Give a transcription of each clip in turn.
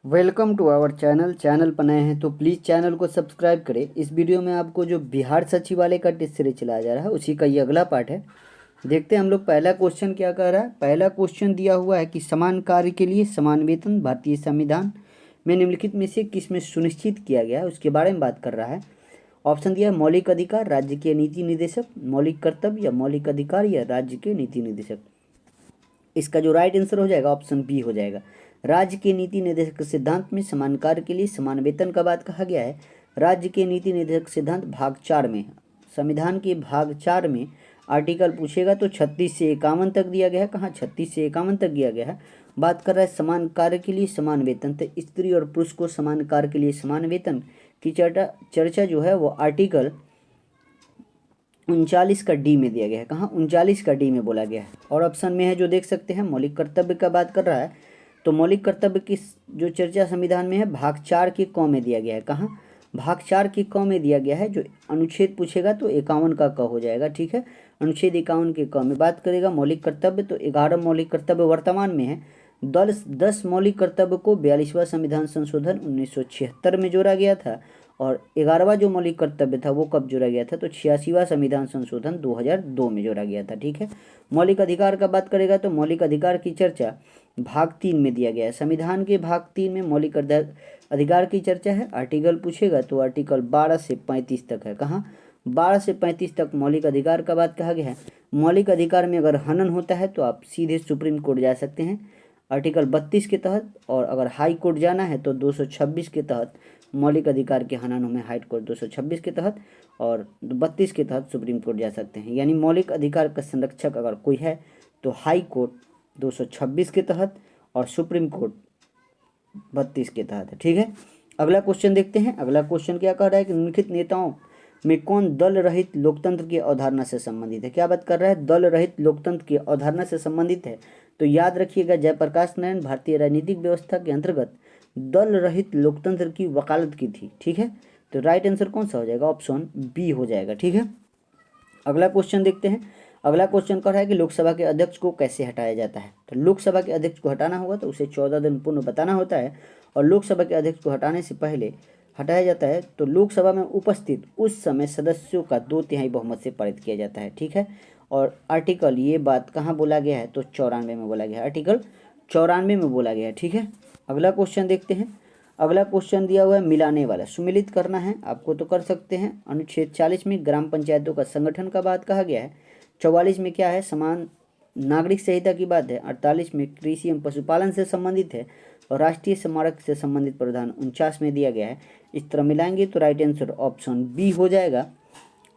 Welcome to our channel पर नए हैं तो प्लीज़ चैनल को सब्सक्राइब करें। इस वीडियो में आपको जो बिहार सचिवालय का टेस्ट सीरीज चलाया जा रहा है उसी का ये अगला पार्ट है। देखते हैं हम लोग पहला क्वेश्चन क्या कह रहा है। पहला क्वेश्चन दिया हुआ है कि समान कार्य के लिए समान वेतन भारतीय संविधान में निम्नलिखित में से किस में सुनिश्चित किया गया है उसके बारे में बात कर रहा है। ऑप्शन दिया है मौलिक अधिकार, राज्य के नीति निदेशक, मौलिक कर्तव्य या मौलिक अधिकार या राज्य के नीति निदेशक। इसका जो राइट आंसर हो जाएगा ऑप्शन बी हो जाएगा। राज्य के नीति निर्देशक सिद्धांत में समान कार्य के लिए समान वेतन का बात कहा गया है। राज्य के नीति निर्देशक सिद्धांत भाग 4 में, संविधान के भाग 4 में आर्टिकल पूछेगा तो 36 से 51 तक दिया गया है। कहाँ 36 से 51 तक दिया गया है। बात कर रहा है समान कार्य के लिए समान वेतन, तो स्त्री और पुरुष को समान कार्य के लिए समान वेतन की चर्चा जो है वो आर्टिकल 39 का डी में दिया गया है। कहाँ 39 का डी में बोला गया है। और ऑप्शन में है जो देख सकते हैं मौलिक कर्तव्य का बात कर रहा है, तो मौलिक कर्तव्य की जो चर्चा संविधान में है भाग 4 के क में दिया गया है। कहाँ भाग 4 के क में दिया गया है। जो अनुच्छेद पूछेगा तो 51 का क हो जाएगा। ठीक है, अनुच्छेद 51 के क में बात करेगा मौलिक कर्तव्य, तो 11 मौलिक कर्तव्य वर्तमान में है। 10 मौलिक कर्तव्य को 42वां संविधान संशोधन 1976 में जोड़ा गया था और 11वां जो मौलिक कर्तव्य था वो कब जोड़ा गया था, तो 86वां संविधान संशोधन 2002 में जोड़ा गया था। ठीक है, मौलिक अधिकार का बात करेगा तो मौलिक अधिकार की चर्चा भाग 3 में दिया गया है। संविधान के भाग 3 में मौलिक अधिकार की चर्चा है। आर्टिकल पूछेगा तो आर्टिकल 12 से 35 तक है। कहाँ 12 से 35 तक मौलिक अधिकार का बात कहा गया है। मौलिक अधिकार में अगर हनन होता है तो आप सीधे सुप्रीम कोर्ट जा सकते हैं आर्टिकल 32 के तहत, और अगर हाई कोर्ट जाना है तो 226 के तहत मौलिक अधिकार के हननों में हाई कोर्ट 226 के तहत और 32 के तहत सुप्रीम कोर्ट जा सकते हैं। यानी मौलिक अधिकार का संरक्षक अगर कोई है तो हाई कोर्ट 226 के तहत और सुप्रीम कोर्ट 32 के तहत है। ठीक है, अगला क्वेश्चन देखते हैं। अगला क्वेश्चन क्या कह रहा है कि निम्नलिखित नेताओं में कौन दल रहित लोकतंत्र की अवधारणा से संबंधित है। क्या बात कर रहा है, दल रहित लोकतंत्र की अवधारणा से संबंधित है। तो याद रखिएगा जयप्रकाश नारायण भारतीय राजनीतिक व्यवस्था के अंतर्गत दल रहित लोकतंत्र की वकालत की थी। ठीक है, तो राइट आंसर कौन सा हो जाएगा, ऑप्शन बी हो जाएगा। ठीक है, अगला क्वेश्चन देखते हैं। अगला क्वेश्चन कर रहा है कि लोकसभा के अध्यक्ष को कैसे हटाया जाता है। तो लोकसभा के अध्यक्ष को हटाना होगा तो उसे 14 दिन पूर्व बताना होता है और लोकसभा के अध्यक्ष को हटाने से पहले हटाया जाता है तो लोकसभा में उपस्थित उस समय सदस्यों का 2/3 बहुमत से पारित किया जाता है। ठीक है, और आर्टिकल ये बात कहाँ बोला गया है, तो 94 में बोला गया है, आर्टिकल 94 में बोला गया है। ठीक है, अगला क्वेश्चन देखते हैं। अगला क्वेश्चन दिया हुआ है मिलाने वाला, सुमिलित करना है आपको तो कर सकते हैं। अनुच्छेद 40 में ग्राम पंचायतों का संगठन का बात कहा गया है। 44 में क्या है, समान नागरिक संहिता की बात है। 48 में कृषि एवं पशुपालन से संबंधित है और राष्ट्रीय स्मारक से संबंधित प्रावधान 49 में दिया गया है। इस तरह मिलाएंगे तो राइट आंसर ऑप्शन बी हो जाएगा।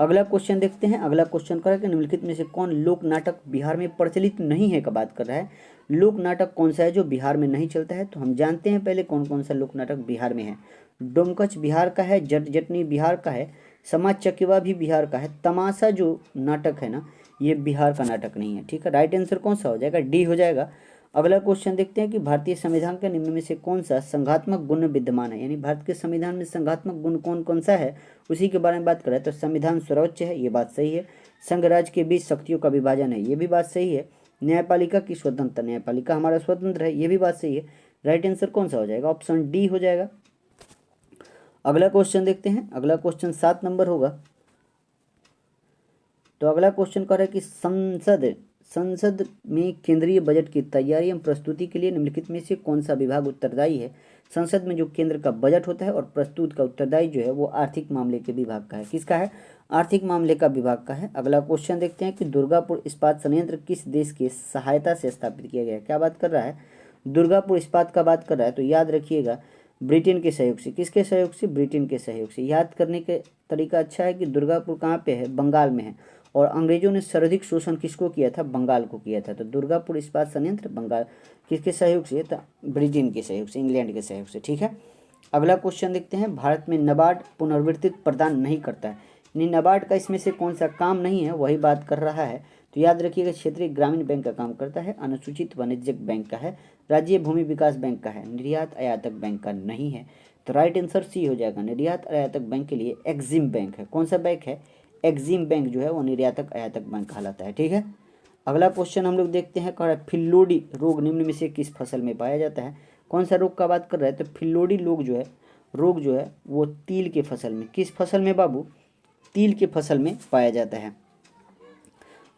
अगला क्वेश्चन देखते हैं। अगला क्वेश्चन कर कि निम्नलिखित में से कौन लोक नाटक बिहार में प्रचलित नहीं है का बात कर रहा है। लोक नाटक कौन सा है जो बिहार में नहीं चलता है, तो हम जानते हैं पहले कौन कौन सा लोक नाटक बिहार में है। डोमकच बिहार का है, जट जटनी बिहार का है, समाज चकेवा भी बिहार का है। तमाशा जो नाटक है ना ये बिहार का नाटक नहीं है। ठीक है, राइट आंसर कौन सा हो जाएगा, डी हो जाएगा। अगला क्वेश्चन देखते हैं कि भारतीय संविधान के निम्न में से कौन सा संघात्मक गुण विद्यमान है। यानी भारत के संविधान में संघात्मक गुण कौन कौन सा है उसी के बारे में बात करें तो संविधान सर्वोच्च है, ये बात सही है। संघ राज्य के बीच शक्तियों का विभाजन है, ये भी बात सही है। न्यायपालिका की स्वतंत्रता, न्यायपालिका हमारा स्वतंत्र है, ये भी बात सही है। राइट आंसर कौन सा हो जाएगा, ऑप्शन डी हो जाएगा। अगला क्वेश्चन देखते हैं। अगला क्वेश्चन 7 नंबर होगा। तो अगला क्वेश्चन कह रहा है कि संसद में केंद्रीय बजट की तैयारी एवं प्रस्तुति के लिए निम्नलिखित में से कौन सा विभाग उत्तरदायी है। संसद में जो केंद्र का बजट होता है और प्रस्तुत का उत्तरदायी जो है वो आर्थिक मामले के विभाग का है। किसका है, आर्थिक मामले का विभाग का है। अगला क्वेश्चन देखते हैं कि दुर्गापुर इस्पात संयंत्र किस देश की सहायता से स्थापित किया गया है। क्या बात कर रहा है, दुर्गापुर इस्पात का बात कर रहा है तो याद रखिएगा ब्रिटेन के सहयोग से। किसके सहयोग से, ब्रिटेन के सहयोग से। याद करने के तरीका अच्छा है कि दुर्गापुर कहाँ पे है, बंगाल में है और अंग्रेजों ने सर्वाधिक शोषण किसको किया था, बंगाल को किया था। तो दुर्गापुर इस्पात संयंत्र बंगाल किसके सहयोग से, तो ब्रिटेन के सहयोग से, इंग्लैंड के सहयोग से। ठीक है, अगला क्वेश्चन देखते हैं। भारत में नाबार्ड पुनर्वितरित प्रदान नहीं करता है, यानी नाबार्ड का इसमें से कौन सा काम नहीं है वही बात कर रहा है। तो याद रखिएगा क्षेत्रीय ग्रामीण बैंक का काम करता है, अनुसूचित वाणिज्यिक बैंक का है, राज्य भूमि विकास बैंक का है, निर्यात आयातक बैंक का नहीं है। तो राइट आंसर सी हो जाएगा। निर्यात आयातक बैंक के लिए एक्जिम बैंक है। कौन सा बैंक है, एक्जिम बैंक जो है वो निर्यातक आयातक बैंक कहलाता है। ठीक है, अगला क्वेश्चन हम लोग देखते हैं। कह रहा है फिल्लोडी रोग निम्न में से किस फसल में पाया जाता है। कौन सा रोग का बात कर रहा है? तो फिल्लोडी रोग जो है वो तिल के फसल में, किस फसल में बाबू? तिल के फसल में पाया जाता है।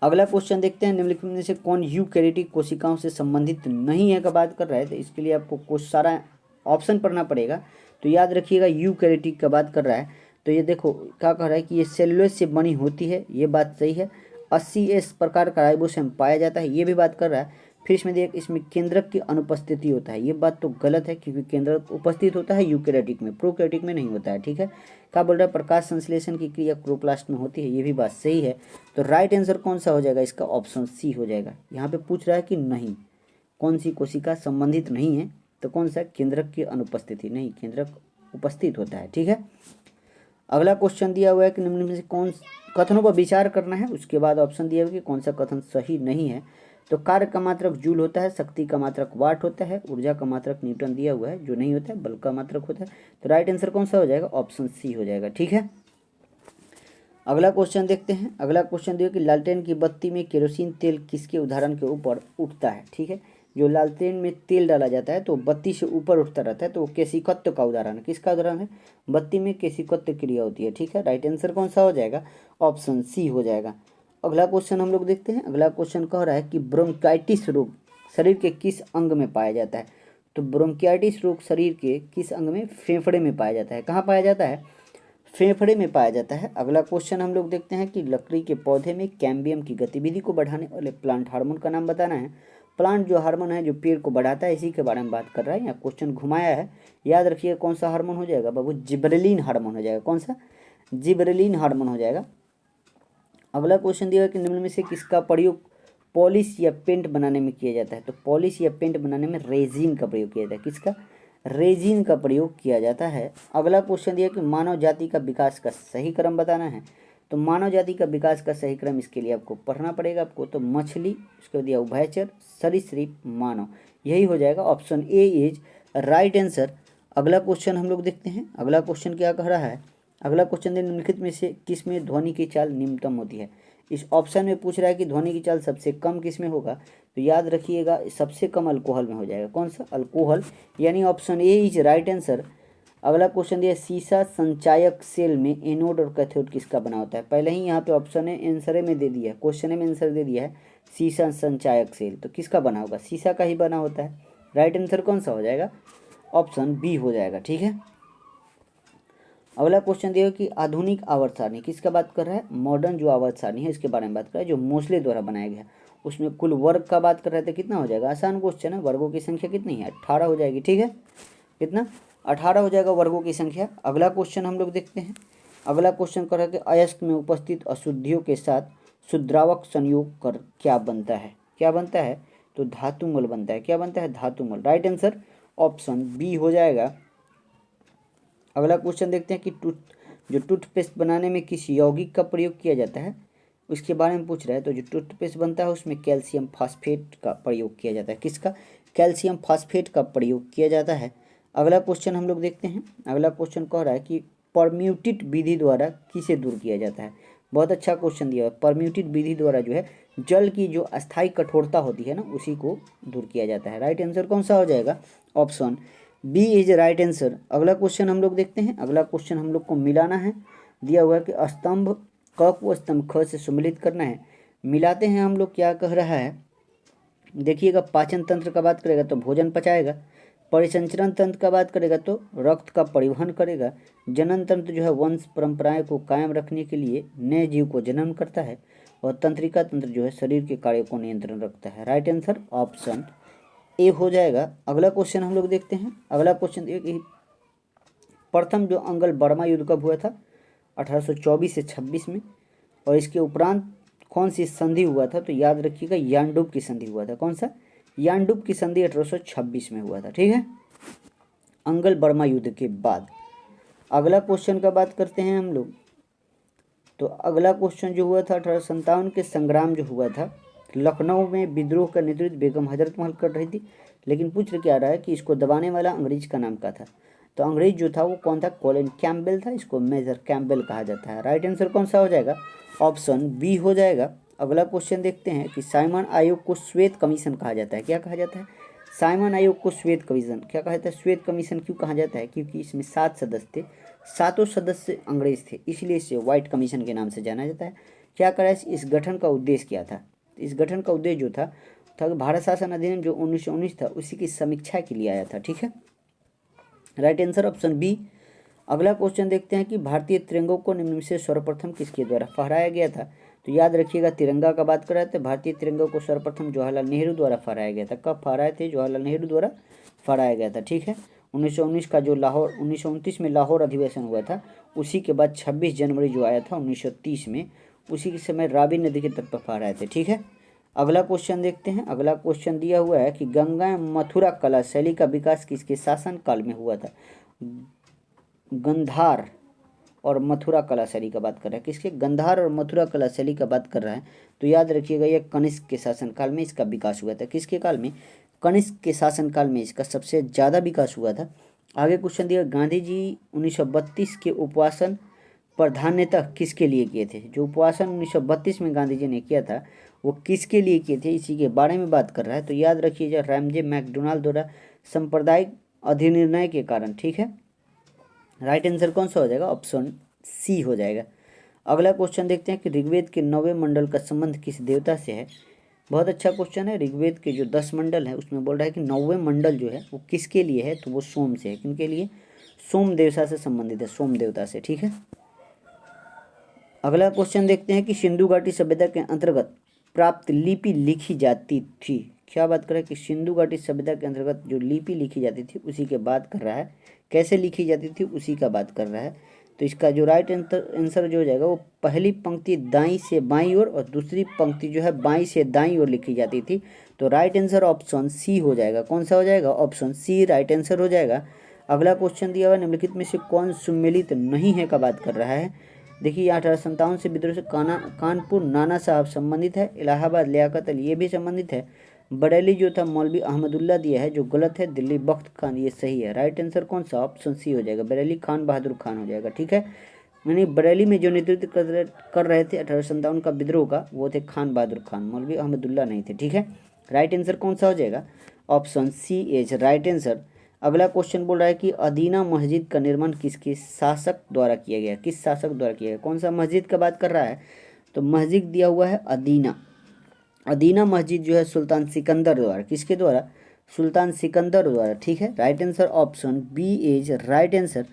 अगला क्वेश्चन देखते हैं, निम्नलिखित में से कौन यूकैरियोटिक कोशिकाओं से संबंधित नहीं है का बात कर रहा है? तो इसके लिए आपको कुछ सारा ऑप्शन पढ़ना पड़ेगा। तो याद रखिएगा यूकैरियोटिक का बात कर रहा है तो ये देखो क्या कह रहा है कि ये सेलुलोज से बनी होती है, ये बात सही है। 80S प्रकार का राइबोसोम पाया जाता है, ये भी बात कर रहा है। फिर इसमें देख, इसमें केंद्रक की अनुपस्थिति होता है, ये बात तो गलत है क्योंकि केंद्रक उपस्थित होता है यूकैरियोटिक में, प्रोकैरियोटिक में नहीं होता है। ठीक है, क्या बोल रहा है? प्रकाश संश्लेषण की क्रिया क्लोरोप्लास्ट में होती है, ये भी बात सही है। तो राइट आंसर कौन सा हो जाएगा इसका? ऑप्शन सी हो जाएगा। यहाँ पे पूछ रहा है कि नहीं, कौन सी कोशिका संबंधित नहीं है, तो कौन सा? केंद्रक की अनुपस्थिति, नहीं, केंद्रक उपस्थित होता है। ठीक है, अगला क्वेश्चन दिया हुआ है कि निम्न में से कौन कथनों पर विचार करना है, उसके बाद ऑप्शन दिया हुआ है कि कौन सा कथन सही नहीं है। तो कार्य का मात्रक जूल होता है, शक्ति का मात्रक वाट होता है, ऊर्जा का मात्रक न्यूटन दिया हुआ है, जो नहीं होता है बल का मात्रक होता है। तो राइट आंसर कौन सा हो जाएगा? ऑप्शन सी हो जाएगा। ठीक है, अगला क्वेश्चन देखते हैं। अगला क्वेश्चन दिया कि लालटेन की बत्ती में केरोसिन तेल किसके उदाहरण के ऊपर उठता है? ठीक है, जो लालटेन में तेल डाला जाता है तो बत्ती से ऊपर उठता रहता है, तो वो केशिकत्व का उदाहरण है। किसका उदाहरण है? बत्ती में केशिकत्व क्रिया होती है। ठीक है, राइट आंसर कौन सा हो जाएगा? ऑप्शन सी हो जाएगा। अगला क्वेश्चन हम लोग देखते हैं। अगला क्वेश्चन कह रहा है कि ब्रोंकाइटिस रोग शरीर के किस अंग में पाया जाता है? तो ब्रोंकाइटिस रोग शरीर के किस अंग में? फेफड़े में पाया जाता है। कहाँ पाया जाता है? फेफड़े में पाया जाता है। अगला क्वेश्चन हम लोग देखते हैं कि लकड़ी के पौधे में कैम्बियम की गतिविधि को बढ़ाने वाले प्लांट हार्मोन का नाम बताना है। प्लांट जो हार्मोन है जो पेड़ को बढ़ाता है, इसी के बारे में बात कर रहा है। यहाँ क्वेश्चन घुमाया है, याद रखिए कौन सा हार्मोन हो जाएगा बाबू? जिबरेलिन हार्मोन हो जाएगा। कौन सा? जिबरेलिन हार्मोन हो जाएगा। अगला क्वेश्चन दिया कि निम्न में से किसका प्रयोग पॉलिश या पेंट बनाने में किया जाता है? तो पॉलिश या पेंट बनाने में रेजिन का प्रयोग किया जाता है। किसका? रेजिन का प्रयोग किया जाता है। अगला क्वेश्चन दिया कि मानव जाति का विकास का सही क्रम बताना है। तो मानव जाति का विकास का सही क्रम, इसके लिए आपको पढ़ना पड़ेगा आपको। तो मछली, उसके दिया उभयचर, सरीसृप, मानव, यही हो जाएगा। Option A is right answer. अगला क्वेश्चन हम लोग देखते हैं। अगला क्वेश्चन क्या कह रहा है? अगला क्वेश्चन निम्नलिखित में से किस में ध्वनि की चाल निम्नतम होती है? इस ऑप्शन में पूछ रहा है कि ध्वनि की चाल सबसे कम किस में होगा? तो याद रखिएगा सबसे कम अल्कोहल में हो जाएगा। कौन सा? अल्कोहल, यानी option A is right answer. अगला क्वेश्चन दिया सीसा संचायक सेल में एनोड और कैथोड किसका बना होता है? पहले ही यहाँ पे ऑप्शन है आंसर में दे दिया है, क्वेश्चन में आंसर दे दिया है सीसा संचायक सेल, तो किसका बना होगा? सीसा का ही बना होता है। राइट आंसर कौन सा हो जाएगा? ऑप्शन बी हो जाएगा। ठीक है, अगला क्वेश्चन दिया कि आधुनिक आवर्त सारणी किसका बात कर रहा है? मॉडर्न जो आवर्त सारणी है इसके बारे में बात कर रहा है, जो मोस्ले द्वारा बनाया गया है। उसमें कुल वर्ग का बात कर रहे थे, कितना हो जाएगा? आसान क्वेश्चन है, वर्गों की संख्या कितनी है? 18 हो जाएगी। ठीक है, कितना? 18 हो जाएगा वर्गों की संख्या। अगला क्वेश्चन हम लोग देखते हैं। अगला क्वेश्चन कर रहा है कि अयस्क में उपस्थित अशुद्धियों के साथ शुद्रावक संयोग कर क्या बनता है? क्या बनता है? तो धातुमल बनता है। क्या बनता है? धातुमल। राइट आंसर ऑप्शन बी हो जाएगा। अगला क्वेश्चन देखते हैं कि टूथपेस्ट बनाने में किस यौगिक का प्रयोग किया जाता है, उसके बारे में पूछ रहा है। तो जो टूथपेस्ट बनता है उसमें कैल्शियम फास्फेट का प्रयोग किया जाता है। किसका? कैल्शियम फास्फेट का प्रयोग किया जाता है। अगला क्वेश्चन हम लोग देखते हैं। अगला क्वेश्चन कह रहा है कि परम्यूटेट विधि द्वारा किसे दूर किया जाता है? बहुत अच्छा क्वेश्चन दिया है। परम्यूटेट विधि द्वारा जो है जल की जो अस्थायी कठोरता होती है ना, उसी को दूर किया जाता है। राइट आंसर कौन सा हो जाएगा? Option B is right answer. अगला क्वेश्चन हम लोग देखते हैं। अगला क्वेश्चन हम लोग को मिलाना है। दिया हुआ है कि स्तंभ क को स्तंभ ख से सम्मिलित करना है। मिलाते हैं हम लोग। क्या कह रहा है देखिएगा, पाचन तंत्र का बात करेगा तो भोजन पचाएगा, परिसंचरण तंत्र का बात करेगा तो रक्त का परिवहन करेगा, जनन तंत्र जो है वंश परंपराएं को कायम रखने के लिए नए जीव को जन्म करता है, और तंत्रिका तंत्र जो है शरीर के कार्यों को नियंत्रण रखता है। राइट आंसर ऑप्शन ए हो जाएगा। अगला क्वेश्चन हम लोग देखते हैं। अगला क्वेश्चन एक प्रथम जो अंगल बर्मा युद्ध कब हुआ था? 1824 से 26 में। और इसके उपरांत कौन सी संधि हुआ था? तो याद रखिएगा यानडूब की संधि हुआ था। कौन सा? यानडूब की संधि 1826 में हुआ था। ठीक है, अंगल बर्मा युद्ध के बाद। अगला क्वेश्चन का बात करते हैं हम लोग। तो अगला क्वेश्चन जो हुआ था 1857 के संग्राम जो हुआ था, लखनऊ में विद्रोह का नेतृत्व बेगम हजरत महल कर रही थी, लेकिन पूछ क्या रहा है कि इसको दबाने वाला अंग्रेज का नाम क्या था? तो अंग्रेज जो था वो कौन था? कॉलिन कैम्पबेल था। इसको मेजर कैम्पबेल कहा जाता है। राइट आंसर कौन सा हो जाएगा? ऑप्शन बी हो जाएगा। अगला क्वेश्चन देखते हैं कि साइमन आयोग को श्वेत कमीशन कहा जाता है। क्या कहा जाता है? साइमन आयोग को श्वेत कमीशन क्या कहा जाता है? श्वेत कमीशन क्यों कहा जाता है? क्योंकि इसमें 7 सदस्य थे, 7 सदस्य अंग्रेज थे, इसलिए इसे व्हाइट कमीशन के नाम से जाना जाता है। क्या करा? इस गठन का उद्देश्य क्या था? इस गठन का उद्देश्य जो था कि भारत शासन अधिनियम जो 1919 था उसी की समीक्षा के लिए आया था। ठीक है, राइट आंसर ऑप्शन बी। अगला क्वेश्चन देखते हैं कि भारतीय तिरंगों को निम्न में से सर्वप्रथम किसके द्वारा फहराया गया था? तो याद रखिएगा, तिरंगा का बात कर रहे थे, भारतीय तिरंगों को सर्वप्रथम जवाहरलाल नेहरू द्वारा फहराया गया था। कब फहराए थे? जवाहरलाल नेहरू द्वारा फहराया गया था। ठीक है, 1919 का जो लाहौर 1929 में लाहौर अधिवेशन हुआ था, उसी के बाद 26 जनवरी जो आया था 1930 में, उसी के समय रावी नदी के तट पर फहराए थे। ठीक है, अगला क्वेश्चन देखते हैं। अगला क्वेश्चन दिया हुआ है कि गंगा मथुरा कला शैली का विकास किसके शासन काल में हुआ था? गंधार और मथुरा कला शैली का बात कर रहा है। किसके? गंधार और मथुरा कला शैली का बात कर रहा है। तो याद रखिएगा, यह कनिष्क के शासनकाल में इसका विकास हुआ था। किसके काल में? कनिष्क के शासनकाल में इसका सबसे ज़्यादा विकास हुआ था। आगे क्वेश्चन दिया, गांधी जी 1932 के उपवासन प्रधानतः किसके लिए किए थे? जो उपवासन 1932 में गांधी जी ने किया था वो किसके लिए किए थे, इसी के बारे में बात कर रहा है। तो याद रखिएगा, रामजे मैकडोनाल्ड द्वारा सांप्रदायिक अधिनिर्णय के कारण। ठीक है, राइट आंसर कौन सा हो जाएगा? ऑप्शन सी हो जाएगा। अगला क्वेश्चन देखते हैं कि ऋग्वेद के 9वें मंडल का संबंध किस देवता से है? बहुत अच्छा क्वेश्चन है। ऋग्वेद के जो 10 मंडल है उसमें बोल रहा है कि 9वें मंडल जो है वो किसके लिए है? तो वो सोम से है। किनके लिए? सोम देवता से संबंधित है, सोम देवता से। ठीक है, अगला क्वेश्चन देखते हैं कि सिंधु घाटी सभ्यता के अंतर्गत प्राप्त लिपि लिखी जाती थी। क्या बात कर रहा है? कि सिंधु घाटी सभ्यता के अंतर्गत जो लिपि लिखी जाती थी उसी के बात कर रहा है। कैसे लिखी जाती थी उसी का बात कर रहा है। तो इसका जो राइट आंसर जो हो जाएगा वो पहली पंक्ति दाईं से बाईं ओर और दूसरी पंक्ति जो है बाईं से दाईं ओर लिखी जाती थी। तो राइट आंसर ऑप्शन सी हो जाएगा। कौन सा हो जाएगा? ऑप्शन सी राइट आंसर हो जाएगा। अगला क्वेश्चन दिया हुआ, निम्नलिखित में से कौन सुमेलित नहीं है का बात कर रहा है। देखिए, 1857 से विद्रोह से कानपुर नाना साहब संबंधित है, इलाहाबाद लियाकत अली ये भी संबंधित है, बरेली जो था मौलवी अहमदुल्ला दिया है जो गलत है, दिल्ली बख्त खान ये सही है। राइट आंसर कौन सा? ऑप्शन सी हो जाएगा, बरेली खान बहादुर खान हो जाएगा। ठीक है, यानी बरेली में जो नेतृत्व कर रहे थे 1857 का विद्रोह का वो थे खान बहादुर खान, मौलवी अहमदुल्ला नहीं थे। ठीक है, राइट आंसर कौन सा हो जाएगा? Option C is right answer. अगला क्वेश्चन बोल रहा है कि अदीना मस्जिद का निर्माण किसके शासक द्वारा किया गया? किस शासक द्वारा किया गया? कौन सा मस्जिद का बात कर रहा है? तो मस्जिद दिया हुआ है अदीना। अदीना मस्जिद जो है सुल्तान सिकंदर द्वारा। किसके द्वारा? सुल्तान सिकंदर द्वारा। ठीक है, right answer option B is right answer.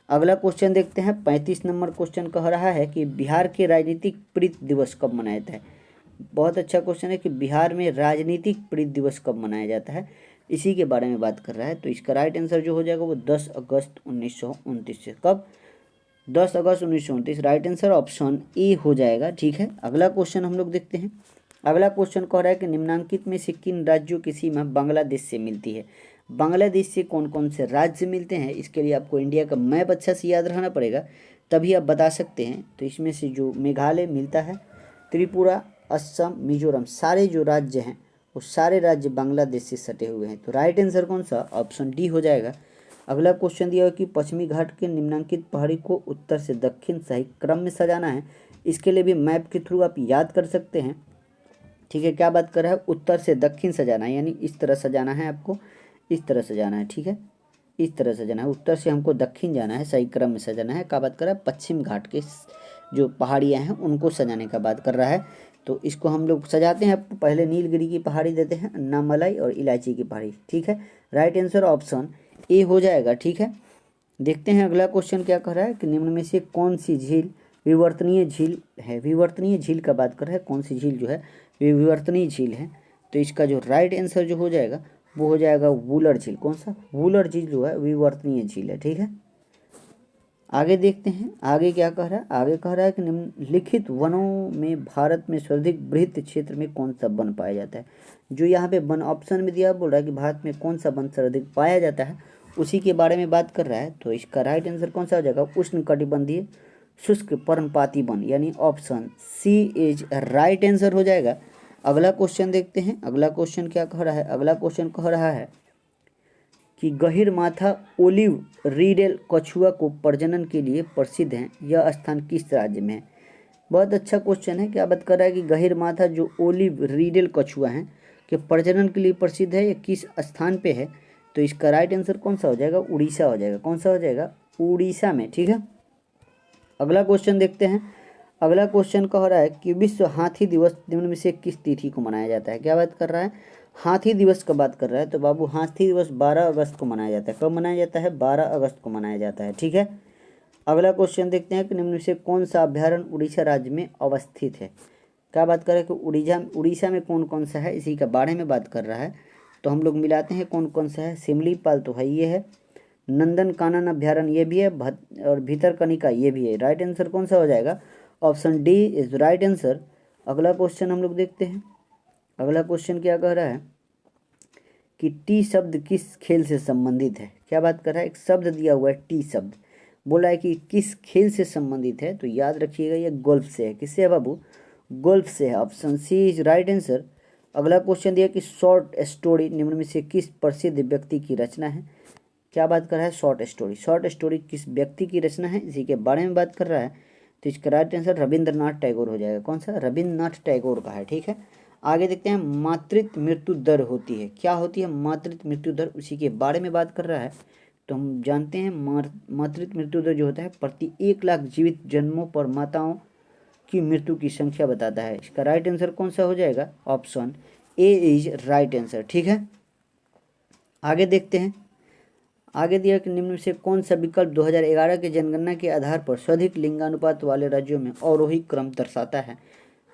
अगला क्वेश्चन देखते हैं। 35 नंबर क्वेश्चन कह रहा है कि बिहार के राजनीतिक प्रीति दिवस कब मनाया जाता है? बहुत अच्छा क्वेश्चन है कि बिहार में राजनीतिक प्रीति दिवस कब मनाया जाता है, इसी के बारे में बात कर रहा है। तो इसका राइट आंसर जो हो जाएगा वो 10 अगस्त 1929 से। कब? 10 अगस्त 1929। राइट आंसर ऑप्शन ए हो जाएगा। ठीक है, अगला क्वेश्चन हम लोग देखते हैं। अगला क्वेश्चन कह रहा है कि निम्नांकित में से किन राज्यों की सीमा बांग्लादेश से मिलती है? बांग्लादेश से कौन कौन से राज्य मिलते हैं, इसके लिए आपको इंडिया का मैप अच्छा से याद रहना पड़ेगा, तभी आप बता सकते हैं। तो इसमें से जो मेघालय मिलता है, त्रिपुरा, असम, मिजोरम, सारे जो राज्य हैं वो सारे राज्य बांग्लादेश से सटे हुए हैं। तो राइट आंसर कौन सा? ऑप्शन डी हो जाएगा। अगला क्वेश्चन दिया हुआ कि पश्चिमी घाट के निम्नांकित पहाड़ी को उत्तर से दक्षिण सही क्रम में सजाना है, इसके लिए भी मैप के थ्रू आप याद कर सकते हैं। ठीक है, क्या बात कर रहा है? उत्तर से दक्षिण सजाना है, यानी इस तरह सजाना है आपको, इस तरह सजाना है। ठीक है, इस तरह सजाना है, उत्तर से हमको दक्षिण जाना है, सही क्रम में सजाना है। क्या बात कर रहा है? पश्चिम घाट के जो पहाड़ियाँ हैं उनको सजाने का बात कर रहा है। तो इसको हम लोग सजाते हैं, पहले नीलगिरी की पहाड़ी देते हैं, अन्नामलाई और इलायची की पहाड़ी। ठीक है, राइट आंसर ऑप्शन ए हो जाएगा। ठीक है, देखते हैं अगला क्वेश्चन क्या कह रहा है कि निम्न में से कौन सी झील विवर्तनीय झील है? विवर्तनीय झील का बात कर रहा है, कौन सी झील जो है विवर्तनीय झील है। तो इसका जो राइट आंसर जो हो जाएगा वो हो जाएगा वुलर झील। कौन सा? वुलर झील जो है विवर्तनीय झील है। ठीक है, आगे देखते हैं आगे क्या कह रहा है। आगे कह रहा है कि निम्नलिखित वनों में भारत में सर्वाधिक बृहत क्षेत्र में कौन सा वन पाया जाता है? जो यहाँ पे वन ऑप्शन में दिया बोल रहा है कि भारत में कौन सा वन सर्वाधिक पाया जाता है, उसी के बारे में बात कर रहा है। तो इसका राइट आंसर कौन सा हो जाएगा? उष्णकटिबंधीय शुष्क पर्णपाती वन, यानी option C is right answer हो जाएगा। अगला क्वेश्चन देखते हैं। अगला क्वेश्चन क्या कह रहा है? अगला क्वेश्चन कह रहा है कि गहीरमाथा ओलिव रीडेल कछुआ को प्रजनन के लिए प्रसिद्ध हैं, यह स्थान किस राज्य में है? बहुत अच्छा क्वेश्चन है। क्या बात कर रहा है कि गहीरमाथा जो ओलिव रीडेल कछुआ हैं कि प्रजनन के लिए प्रसिद्ध है या किस स्थान पे है? तो इसका राइट आंसर कौन सा हो जाएगा? उड़ीसा हो जाएगा। कौन सा हो जाएगा? उड़ीसा में। ठीक है, अगला क्वेश्चन देखते हैं। अगला क्वेश्चन कह रहा है कि विश्व हाथी दिवस निम्न में से किस तिथि को मनाया जाता है? क्या बात कर रहा है? हाथी दिवस का बात कर रहा है। तो बाबू हाथी दिवस 12 अगस्त को मनाया जाता है। कब मनाया जाता है? 12 अगस्त को मनाया जाता है। ठीक है, अगला क्वेश्चन देखते हैं कि निम्न में से कौन सा अभ्यारण्य उड़ीसा राज्य में अवस्थित है? क्या बात कर रहे हैं कि उड़ीसा में कौन कौन सा है, इसी के बारे में बात कर रहा है। तो हम लोग मिलाते हैं कौन कौन सा है। सिमलीपाल तो है, ये है। नंदन कानन अभ्यारण्य ये भी है, और भीतरकनिका ये भी है। राइट आंसर कौन सा हो जाएगा? Option D is right answer. अगला क्वेश्चन हम लोग देखते हैं। अगला क्वेश्चन क्या कह रहा है कि टी शब्द किस खेल से संबंधित है? क्या बात कर रहा है? एक शब्द दिया हुआ है टी शब्द, बोला है कि किस खेल से संबंधित है। तो याद रखिएगा ये गोल्फ से है। किससे है बाबू? गोल्फ से है। Option C is right answer. अगला क्वेश्चन दिया कि शॉर्ट स्टोरी निम्न में से किस प्रसिद्ध व्यक्ति की रचना है? क्या बात कर रहा है? Short story. शॉर्ट स्टोरी किस व्यक्ति की रचना है, इसी के बारे में बात कर रहा है। तो इसका राइट आंसर रविंद्रनाथ टैगोर हो जाएगा। कौन सा? रविंद्रनाथ टैगोर का है। ठीक है, आगे देखते हैं। मातृत्व मृत्यु दर होती है, क्या होती है? मातृत्व मृत्यु दर, उसी के बारे में बात कर रहा है। तो हम जानते हैं मातृत्व मृत्यु दर जो होता है प्रति 1 लाख जीवित जन्मों पर माताओं की मृत्यु की संख्या बताता है। इसका राइट आंसर कौन सा हो जाएगा? Option A is right answer. ठीक है, आगे देखते हैं। आगे दिया कि निम्न में से कौन सा विकल्प 2011 की जनगणना के आधार पर स्वधिक लिंगानुपात वाले राज्यों में अवरोही क्रम दर्शाता है?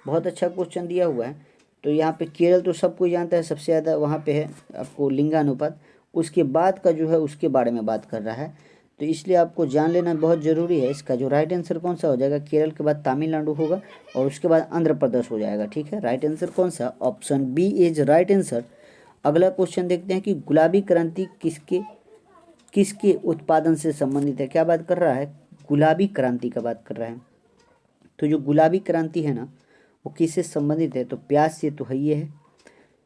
बहुत अच्छा क्वेश्चन दिया हुआ है। तो यहाँ पे केरल तो सब कोई जानता है, सबसे ज़्यादा वहाँ पे है आपको लिंगानुपात। उसके बाद का जो है उसके बारे में बात कर रहा है, तो इसलिए आपको जान लेना बहुत ज़रूरी है। इसका जो राइट आंसर कौन सा हो जाएगा? केरल के बाद तमिलनाडु होगा और उसके बाद आंध्र प्रदेश हो जाएगा। ठीक है, राइट आंसर कौन सा? Option B is right answer. अगला क्वेश्चन देखते हैं कि गुलाबी क्रांति किसके उत्पादन से संबंधित है? क्या बात कर रहा है? गुलाबी क्रांति का बात कर रहा है। तो जो गुलाबी क्रांति है ना, वो किससे संबंधित है? तो प्याज से तो है, ये है,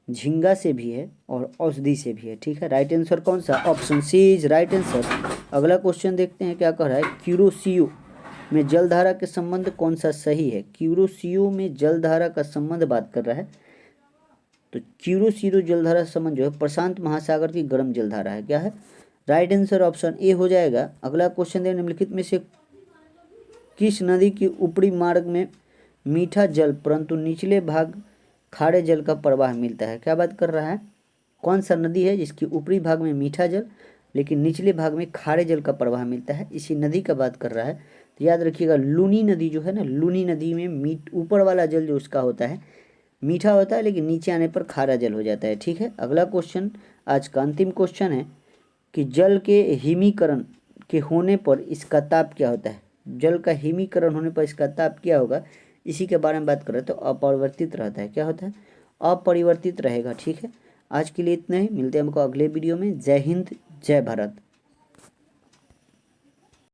झींगा से भी है और औषधि से भी है। ठीक है, राइट आंसर कौन सा? Option C is right answer. अगला क्वेश्चन देखते हैं क्या कह रहा है। क्यूरोसियो में जलधारा के संबंध कौन सा सही है? क्यूरोसियो में जलधारा का संबंध बात कर रहा है। तो क्यूरोसियो जलधारा संबंध जो है प्रशांत महासागर की गर्म जलधारा है। क्या है? राइट आंसर ऑप्शन ए हो जाएगा। अगला क्वेश्चन है निम्नलिखित में से किस नदी की ऊपरी मार्ग में मीठा जल परंतु निचले भाग खारे जल का प्रवाह मिलता है? क्या बात कर रहा है? कौन सा नदी है जिसकी ऊपरी भाग में मीठा जल लेकिन निचले भाग में खारे जल का प्रवाह मिलता है? इसी नदी का बात कर रहा है। तो याद रखिएगा लूनी नदी जो है ना, लूनी नदी में ऊपर वाला जल जो उसका होता है मीठा होता है लेकिन नीचे आने पर खारा जल हो जाता है। ठीक है, अगला क्वेश्चन आज का अंतिम क्वेश्चन है कि जल के हिमीकरण के होने पर इसका ताप क्या होता है? जल का हिमीकरण होने पर इसका ताप क्या होगा, इसी के बारे में बात कर रहे हैं। तो अपरिवर्तित रहता है। क्या होता है? अपरिवर्तित रहेगा। ठीक है, आज के लिए इतना ही, मिलते हैं हमको अगले वीडियो में। जय हिंद, जय भारत।